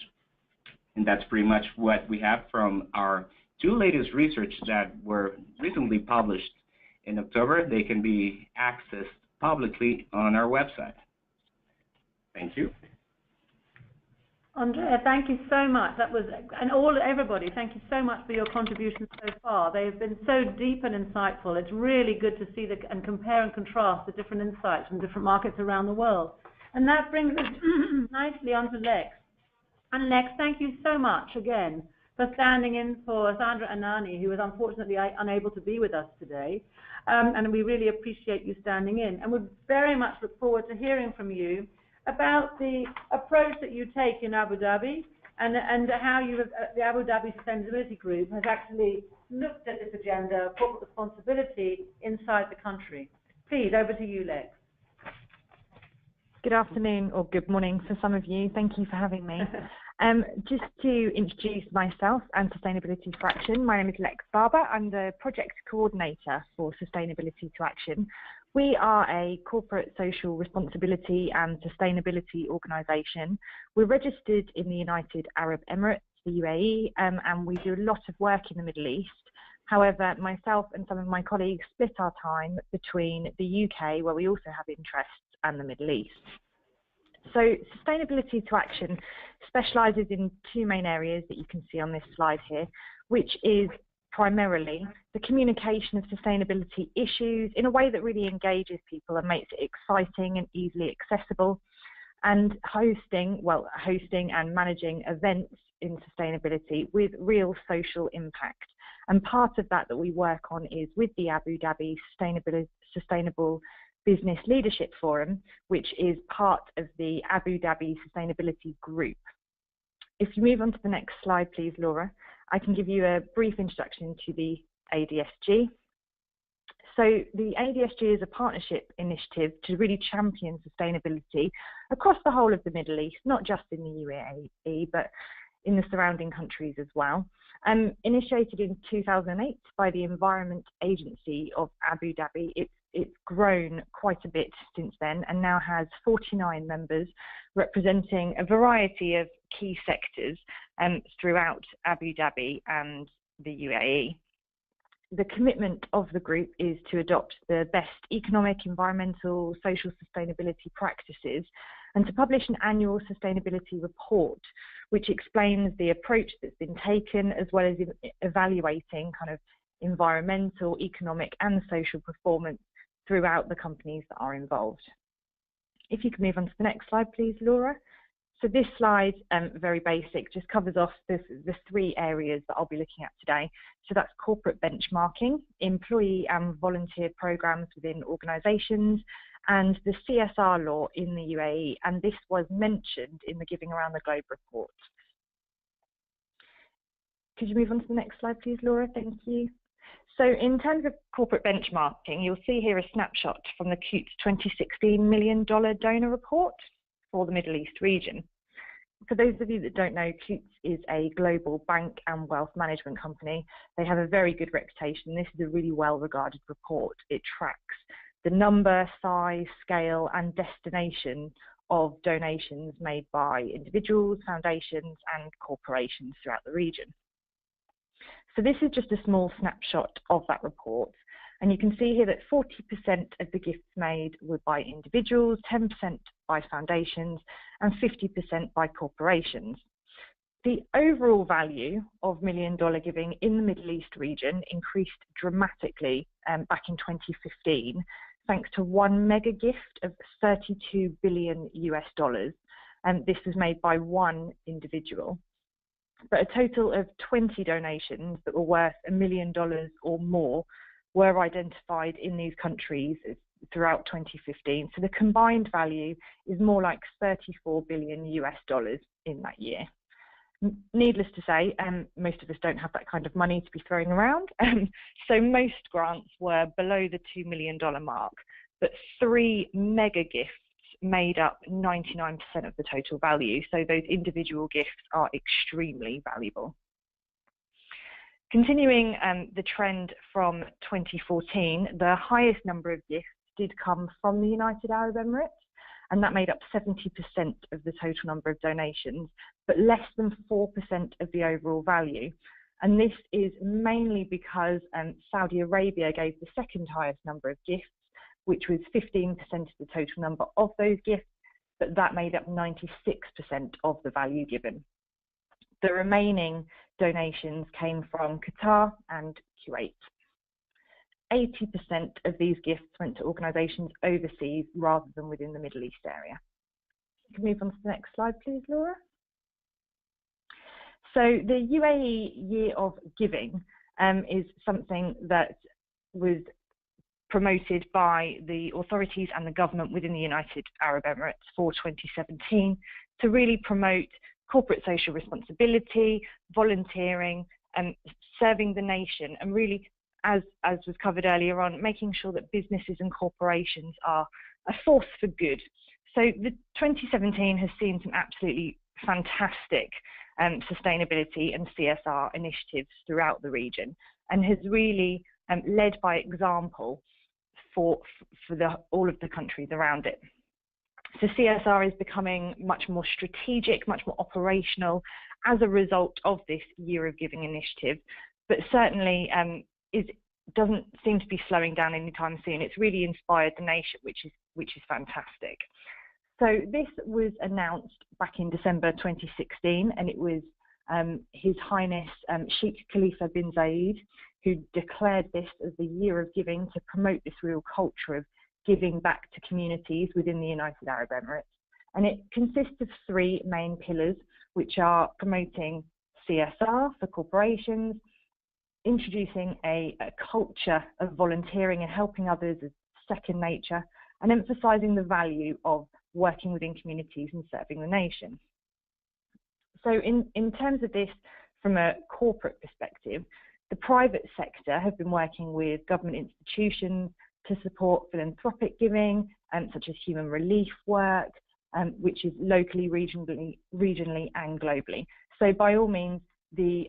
E: And that's pretty much what we have from our 2 latest research that were recently published in October. They can be accessed publicly on our website. Thank you.
A: Andrea, thank you so much. That was, and everybody, thank you so much for your contributions so far. They have been so deep and insightful. It's really good to see and compare and contrast the different insights from different markets around the world. And that brings us nicely on to Lex. And Lex, thank you so much again for standing in for Sandra Anani, who is unfortunately unable to be with us today. And we really appreciate you standing in. And we very much look forward to hearing from you about the approach that you take in Abu Dhabi and how the Abu Dhabi Sustainability Group has actually looked at this agenda of corporate responsibility inside the country. Please, over to you, Lex.
F: Good afternoon, or good morning for some of you. Thank you for having me. Just to introduce myself and Sustainability to Action, my name is Lex Barber. I'm the Project Coordinator for Sustainability to Action. We are a corporate social responsibility and sustainability organisation. We're registered in the United Arab Emirates, the UAE, and we do a lot of work in the Middle East. However, myself and some of my colleagues split our time between the UK, where we also have interests, and the Middle East. So Sustainability to Action specialises in 2 main areas that you can see on this slide here, which is primarily the communication of sustainability issues in a way that really engages people and makes it exciting and easily accessible, and hosting and managing events in sustainability with real social impact. And part of that we work on is with the Abu Dhabi Sustainable Business Leadership Forum, which is part of the Abu Dhabi Sustainability Group. If you move on to the next slide, please, Laura, I can give you a brief introduction to the ADSG. So the ADSG is a partnership initiative to really champion sustainability across the whole of the Middle East, not just in the UAE, but in the surrounding countries as well. Initiated in 2008 by the Environment Agency of Abu Dhabi, it's grown quite a bit since then and now has 49 members representing a variety of key sectors throughout Abu Dhabi and the UAE. The commitment of the group is to adopt the best economic, environmental, social sustainability practices and to publish an annual sustainability report which explains the approach that's been taken, as well as evaluating kind of environmental, economic and social performance throughout the companies that are involved. If you can move on to the next slide, please, Laura. So this slide, very basic, just covers off the 3 areas that I'll be looking at today. So that's corporate benchmarking, employee and volunteer programs within organisations, and the CSR law in the UAE. And this was mentioned in the Giving Around the Globe report. Could you move on to the next slide, please, Laura? Thank you. So in terms of corporate benchmarking, you'll see here a snapshot from the Coutts 2016 $1 million donor report for the Middle East region. For those of you that don't know, Coutts is a global bank and wealth management company. They have a very good reputation. This is a really well-regarded report. It tracks the number, size, scale, and destination of donations made by individuals, foundations, and corporations throughout the region. So this is just a small snapshot of that report. And you can see here that 40% of the gifts made were by individuals, 10% by foundations, and 50% by corporations. The overall value of $1 million giving in the Middle East region increased dramatically back in 2015, thanks to one mega gift of $32 billion US. And this was made by one individual. But a total of 20 donations that were worth $1 million or more were identified in these countries throughout 2015. So the combined value is more like $34 billion US in that year. Needless to say, most of us don't have that kind of money to be throwing around, so most grants were below the $2 million mark, but 3 mega gifts made up 99% of the total value, so those individual gifts are extremely valuable. Continuing the trend from 2014, the highest number of gifts did come from the United Arab Emirates, and that made up 70% of the total number of donations, but less than 4% of the overall value. And this is mainly because Saudi Arabia gave the second highest number of gifts, which was 15% of the total number of those gifts, but that made up 96% of the value given. The remaining donations came from Qatar and Kuwait. 80% of these gifts went to organisations overseas rather than within the Middle East area. You can move on to the next slide, please, Laura. So the UAE Year of Giving is something that was promoted by the authorities and the government within the United Arab Emirates for 2017 to really promote corporate social responsibility, volunteering, and serving the nation, and really, as was covered earlier on, making sure that businesses and corporations are a force for good. So the 2017 has seen some absolutely fantastic sustainability and CSR initiatives throughout the region, and has really led by example for all of the countries around it. So CSR is becoming much more strategic, much more operational as a result of this Year of Giving initiative, but certainly doesn't seem to be slowing down anytime soon. It's really inspired the nation, which is fantastic. So this was announced back in December 2016, and it was His Highness Sheikh Khalifa bin Zayed who declared this as the Year of Giving to promote this real culture of giving back to communities within the United Arab Emirates. And it consists of 3 main pillars, which are promoting CSR for corporations, introducing a culture of volunteering and helping others as second nature, and emphasising the value of working within communities and serving the nation. So in terms of this, from a corporate perspective, the private sector have been working with government institutions to support philanthropic giving, such as human relief work, which is locally, regionally and globally. So by all means, the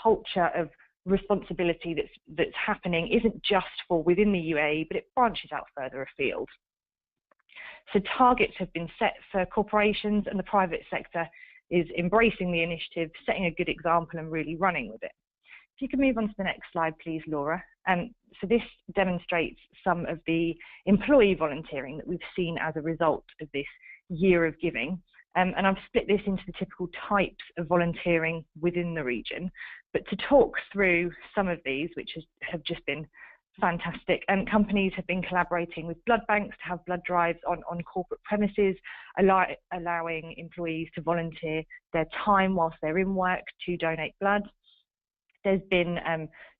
F: culture of responsibility that's happening isn't just for within the UAE, but it branches out further afield. So targets have been set for corporations, and the private sector is embracing the initiative, setting a good example and really running with it. If you can move on to the next slide, please, Laura. So this demonstrates some of the employee volunteering that we've seen as a result of this Year of Giving. And I've split this into the typical types of volunteering within the region. But to talk through some of these, which have just been fantastic, and companies have been collaborating with blood banks to have blood drives on corporate premises, allowing employees to volunteer their time whilst they're in work to donate blood. There's been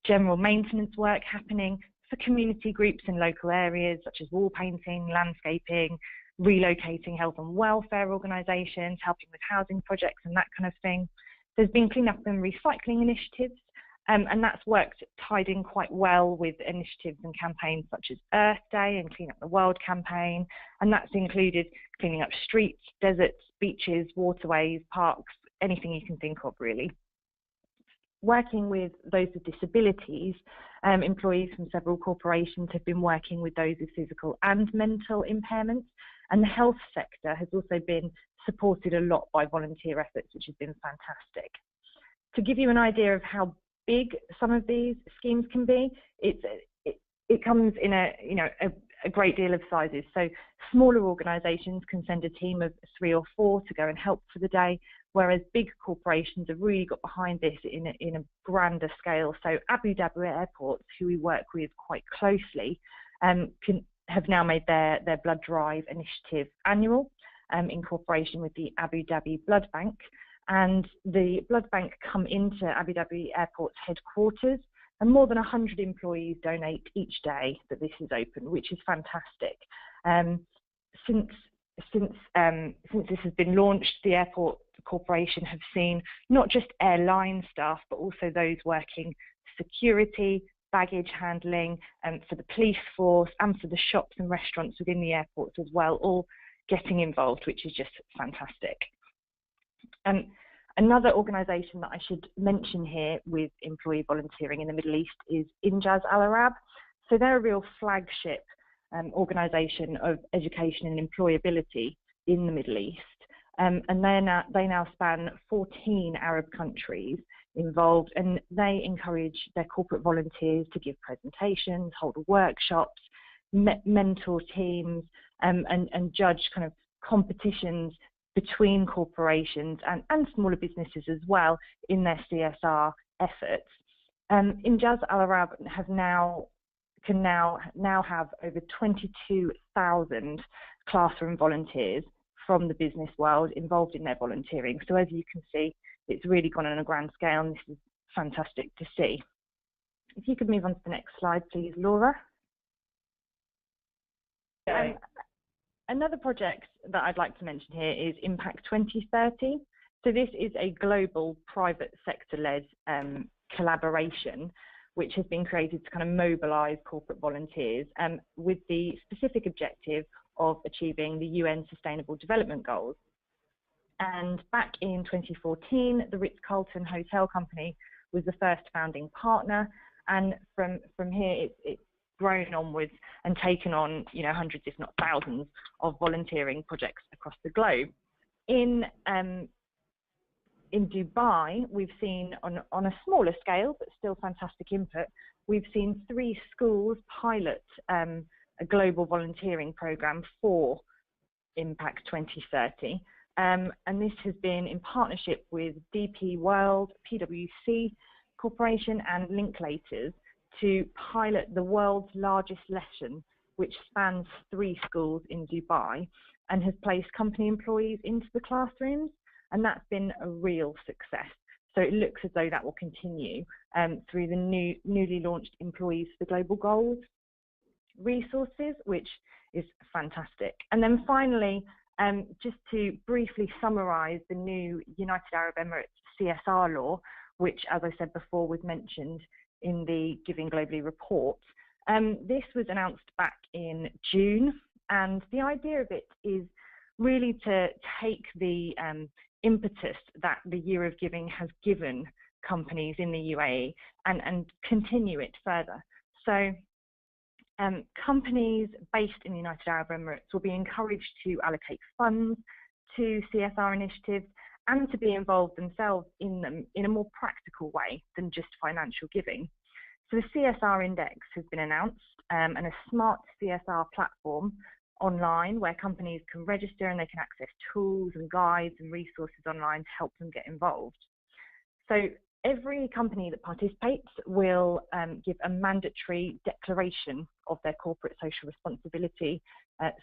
F: general maintenance work happening for community groups in local areas, such as wall painting, landscaping, relocating health and welfare organisations, helping with housing projects and that kind of thing. There's been clean-up and recycling initiatives, and that's worked tied in quite well with initiatives and campaigns such as Earth Day and Clean Up the World campaign, and that's included cleaning up streets, deserts, beaches, waterways, parks, anything you can think of really. Working with those with disabilities, employees from several corporations have been working with those with physical and mental impairments, and the health sector has also been supported a lot by volunteer efforts, which has been fantastic. To give you an idea of how big some of these schemes can be, it comes in a great deal of sizes. So smaller organisations can send a team of 3 or 4 to go and help for the day, whereas big corporations have really got behind this in a grander scale. So Abu Dhabi Airports, who we work with quite closely, have now made their blood drive initiative annual in cooperation with the Abu Dhabi Blood Bank. And the blood bank come into Abu Dhabi Airport's headquarters, and more than 100 employees donate each day that this is open, which is fantastic. Since this has been launched, the airport corporation have seen not just airline staff, but also those working security, baggage handling, for the police force, and for the shops and restaurants within the airports as well, all getting involved, which is just fantastic. Another organisation that I should mention here with employee volunteering in the Middle East is Injaz Al Arab. So they're a real flagship organisation of education and employability in the Middle East. And they now span 14 Arab countries involved, and they encourage their corporate volunteers to give presentations, hold workshops, mentor teams, and judge kind of competitions between corporations and smaller businesses as well in their CSR efforts. Injaz Al Arab can now have over 22,000 classroom volunteers from the business world involved in their volunteering. So as you can see, it's really gone on a grand scale, and this is fantastic to see. If you could move on to the next slide, please, Laura. Another project that I'd like to mention here is Impact 2030. So this is a global private sector-led collaboration which has been created to kind of mobilise corporate volunteers with the specific objective of achieving the UN Sustainable Development Goals. And back in 2014, the Ritz-Carlton Hotel Company was the first founding partner, and from here it's grown onwards and taken on, you know, hundreds, if not thousands, of volunteering projects across the globe. In Dubai, we've seen on a smaller scale, but still fantastic input, we've seen 3 schools pilot a global volunteering program for Impact 2030. And this has been in partnership with DP World, PwC Corporation and Linklaters to pilot the world's largest lesson, which spans 3 schools in Dubai and has placed company employees into the classrooms. And that's been a real success. So it looks as though that will continue through the newly launched Employees for the Global Goals resources, which is fantastic. And then finally, just to briefly summarise the new United Arab Emirates CSR law, which, as I said before, was mentioned in the Giving Globally report. This was announced back in June, and the idea of it is really to take the impetus that the Year of Giving has given companies in the UAE and continue it further. So companies based in the United Arab Emirates will be encouraged to allocate funds to CSR initiatives and to be involved themselves in them in a more practical way than just financial giving. So the CSR Index has been announced and a smart CSR platform online where companies can register and they can access tools and guides and resources online to help them get involved. So every company that participates will give a mandatory declaration of their corporate social responsibility,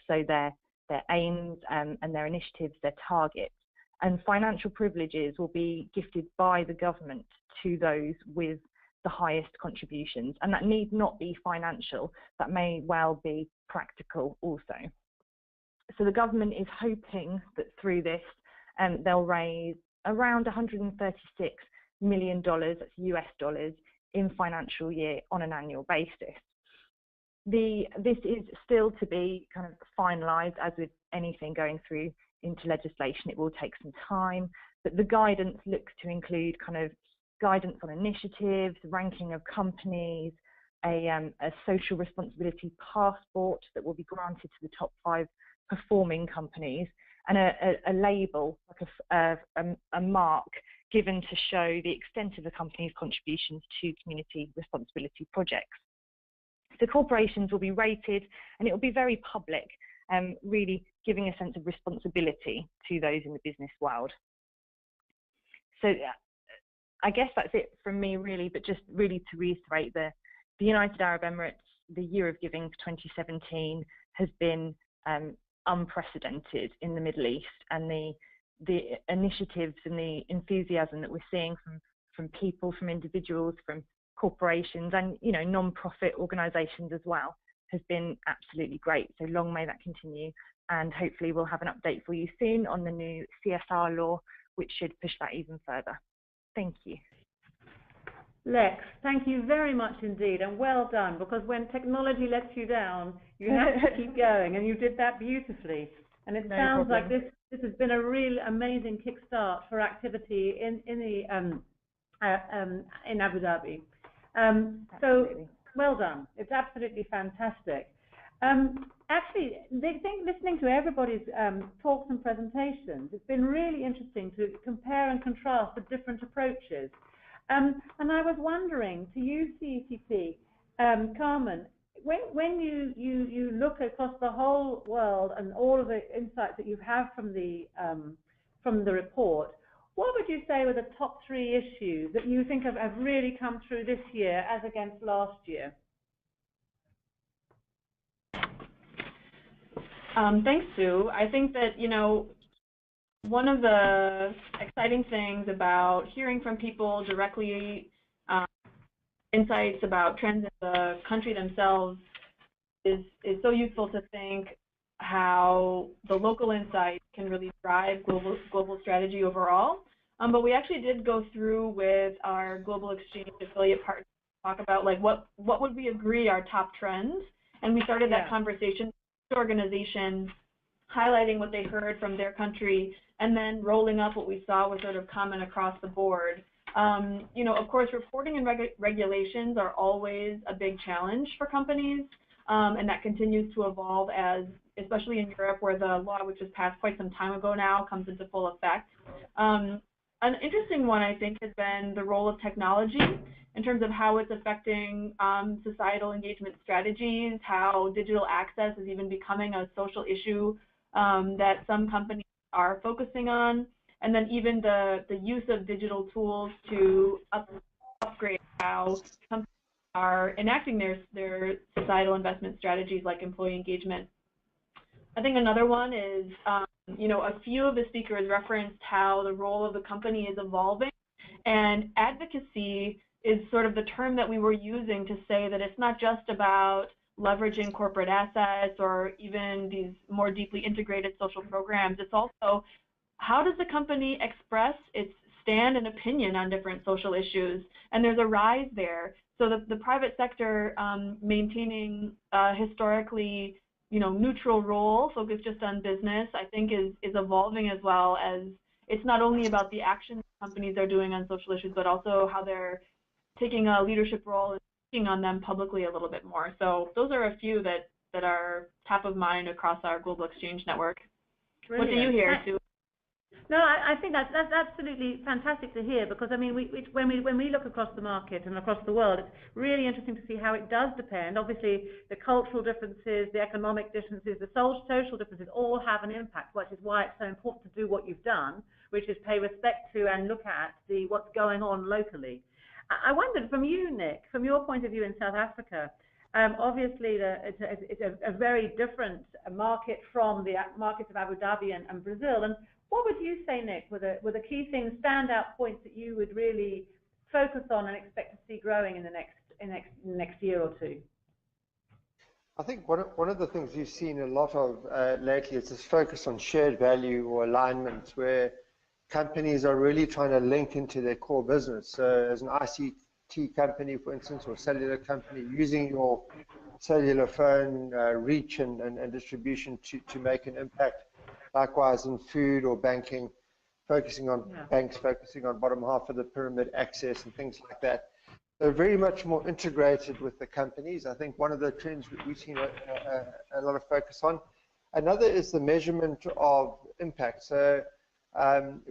F: so their aims and their initiatives, their targets. And financial privileges will be gifted by the government to those with the highest contributions. And that need not be financial, that may well be practical also. So the government is hoping that through this, they'll raise around $136 million, that's US dollars, in financial year on an annual basis. This is still to be kind of finalised, as with anything going through into legislation. It will take some time, but the guidance looks to include kind of guidance on initiatives, ranking of companies, a social responsibility passport that will be granted to the top 5 performing companies, and a label, like a mark given to show the extent of the company's contributions to community responsibility projects. So corporations will be rated, and it will be very public, really giving a sense of responsibility to those in the business world. So I guess that's it from me really, but just really to reiterate, the United Arab Emirates, the Year of Giving for 2017 has been unprecedented in the Middle East, and the initiatives and the enthusiasm that we're seeing from people, from individuals, from corporations, and non-profit organisations as well, has been absolutely great. So long may that continue, and hopefully we'll have an update for you soon on the new CSR law, which should push that even further. Thank you.
A: Lex, thank you very much indeed, and well done, because when technology lets you down, you have to keep going, and you did that beautifully. And it sounds like this has been a real amazing kickstart for activity in Abu Dhabi. So well done. It's absolutely fantastic. Actually, listening to everybody's talks and presentations, it's been really interesting to compare and contrast the different approaches. And I was wondering, to you, CECP, Carmen, when you look across the whole world and all of the insights that you have from the report, what would you say were the top 3 issues that you think have really come through this year as against last year?
B: Thanks, Sue. I think that, one of the exciting things about hearing from people directly, insights about trends in the country themselves is so useful to think how the local insights can really drive global strategy overall. But we actually did go through with our global exchange affiliate partners to talk about what would we agree are top trends, and we started that conversation with the organization, highlighting what they heard from their country, and then rolling up what we saw was sort of common across the board. Of course, reporting and regulations are always a big challenge for companies, and that continues to evolve as, especially in Europe, where the law, which was passed quite some time ago now, comes into full effect. An interesting one, I think, has been the role of technology in terms of how it's affecting societal engagement strategies, how digital access is even becoming a social issue that some companies are focusing on, and then even the use of digital tools to upgrade how companies are enacting their societal investment strategies like employee engagement. I think another one is, a few of the speakers referenced how the role of the company is evolving, and advocacy is sort of the term that we were using to say that it's not just about leveraging corporate assets or even these more deeply integrated social programs. It's also, how does the company express its stand and opinion on different social issues? And there's a rise there. So the private sector maintaining historically, neutral role focused just on business, I think is evolving, as well as it's not only about the actions companies are doing on social issues, but also how they're taking a leadership role and speaking on them publicly a little bit more. So those are a few that are top of mind across our global exchange network. Brilliant. What do you hear, Sue?
A: No, I think that's absolutely fantastic to hear, because I mean, when we look across the market and across the world, it's really interesting to see how it does depend. Obviously, the cultural differences, the economic differences, the social differences all have an impact, which is why it's so important to do what you've done, which is pay respect to and look at what's going on locally. I wondered, from you, Nick, from your point of view in South Africa, obviously it's a very different market from the markets of Abu Dhabi and Brazil. And what would you say, Nick, were the key things, standout points that you would really focus on and expect to see growing in the next year or two?
C: I think one of the things you've seen a lot of lately is this focus on shared value or alignment, where companies are really trying to link into their core business. So as an ICT company, for instance, or cellular company, using your cellular phone reach and distribution to make an impact. Likewise in food or banking, focusing on banks, focusing on bottom half of the pyramid access and things like that. They're very much more integrated with the companies. I think one of the trends we've seen a lot of focus on. Another is the measurement of impact. So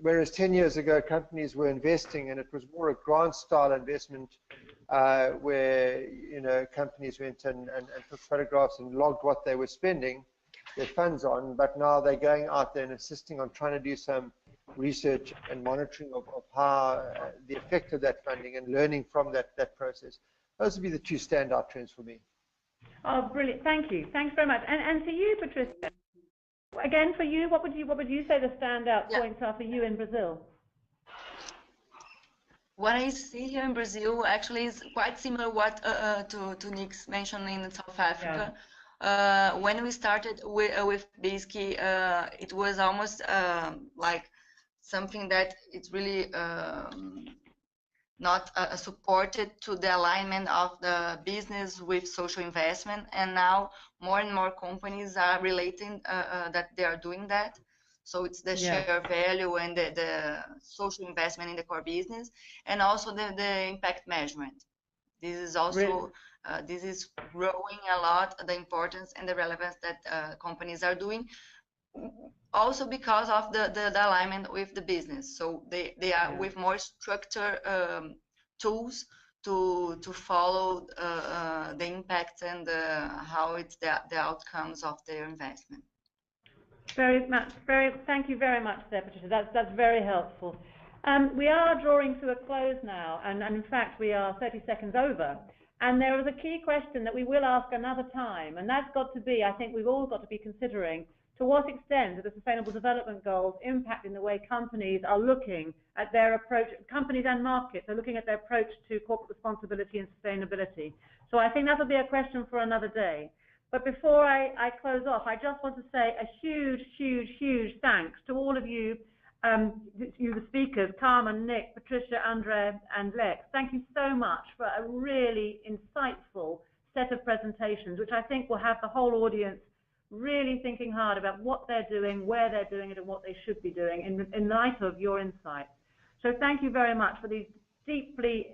C: whereas 10 years ago companies were investing and it was more a grant style investment where companies went and took photographs and logged what they were spending their funds on, but now they're going out there and assisting on trying to do some research and monitoring of how the effect of that funding and learning from that process. Those would be the two standout trends for me.
A: Oh, brilliant! Thank you. Thanks very much. And for you, Patricia, again for you, what would you say the standout points are for you in Brazil?
D: What I see here in Brazil actually is quite similar to Nick's mentioned in South Africa. When we started with BITC, it was almost like something that it's really not supported to the alignment of the business with social investment, and now more and more companies are relating that they are doing that. So it's the share value and the social investment in the core business, and also the impact measurement. This is also this is growing a lot, the importance and the relevance that companies are doing, also because of the alignment with the business. So they are with more structured tools to follow the impact and how it's the outcomes of their investment.
A: Thank you very much there, Patricia. That's very helpful. We are drawing to a close now, and in fact we are 30 seconds over. And there is a key question that we will ask another time, and that's got to be, I think we've all got to be considering, to what extent are the Sustainable Development Goals impacting the way companies are looking at their approach, companies and markets are looking at their approach to corporate responsibility and sustainability. So I think that will be a question for another day. But before I close off, I just want to say a huge, huge, huge thanks to all of you, you the speakers, Carmen, Nick, Patricia, Andre, and Lex. Thank you so much for a really insightful set of presentations, which I think will have the whole audience really thinking hard about what they're doing, where they're doing it, and what they should be doing in light of your insights. So thank you very much for these deeply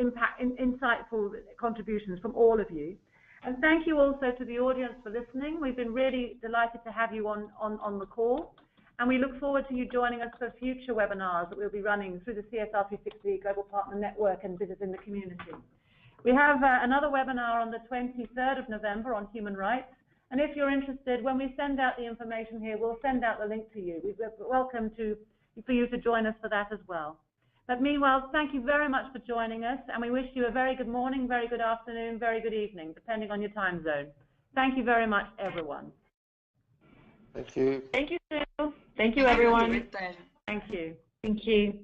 A: insightful contributions from all of you. And thank you also to the audience for listening. We've been really delighted to have you on the call. And we look forward to you joining us for future webinars that we'll be running through the CSR 360 Global Partner Network and Business in the Community. We have another webinar on the 23rd of November on human rights. And if you're interested, when we send out the information here, we'll send out the link to you. We're welcome for you to join us for that as well. But meanwhile, thank you very much for joining us, and we wish you a very good morning, very good afternoon, very good evening, depending on your time zone. Thank you very much, everyone.
C: Thank you.
B: Thank you, Sue. Thank you, everyone.
D: With pleasure.
A: Thank you.
F: Thank you.